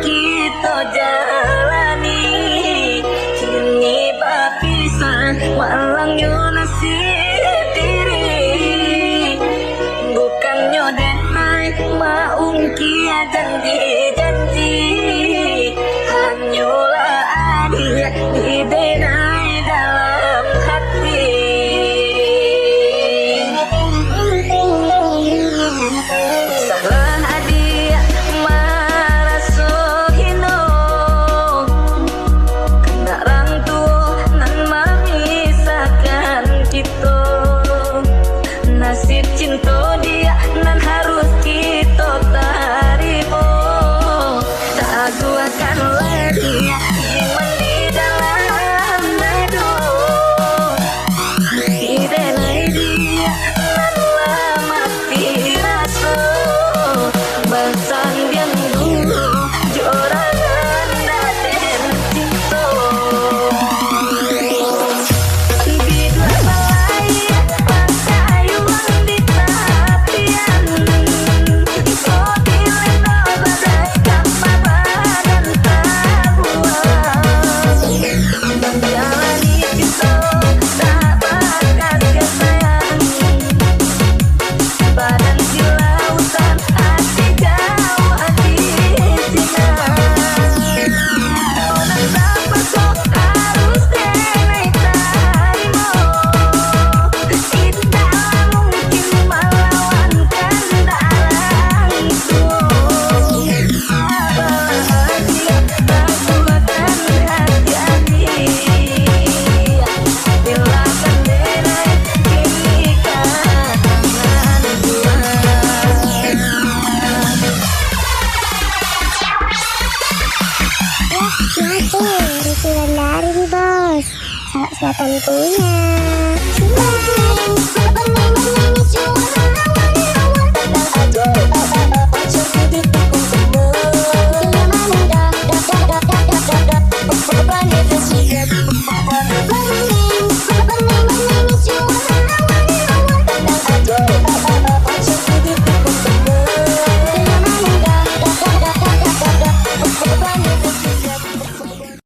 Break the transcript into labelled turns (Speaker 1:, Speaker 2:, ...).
Speaker 1: kita jalani, kini bapisan walang yo nasib diri. Bukannya dehai maungkia janji-janji, hanyalah adia didenai dalam hati. Salah adia marasuhino, kena orang tua nan memisahkan kita. Nasib cinta dia nan harus kita terima. Tak akan lagi iman di dalam nado, hati denai dia nan lama tiraso. Basan yang dulu jorangan daden cinta. Bidua balai pasayuan di tapian, kotileno badai kapabadan tabuan. Menjalani cinta tak bakas sayang, badan di lautan hati jauh hati singa. Orang dapat sok harus denai tarimo, tidak mungkin melawan kehendak langsung. Bahagia tak kuatkan hati-hati, bila kan denai kini kanan dua.
Speaker 2: Ritulan dari nih bos, salah selatan punya.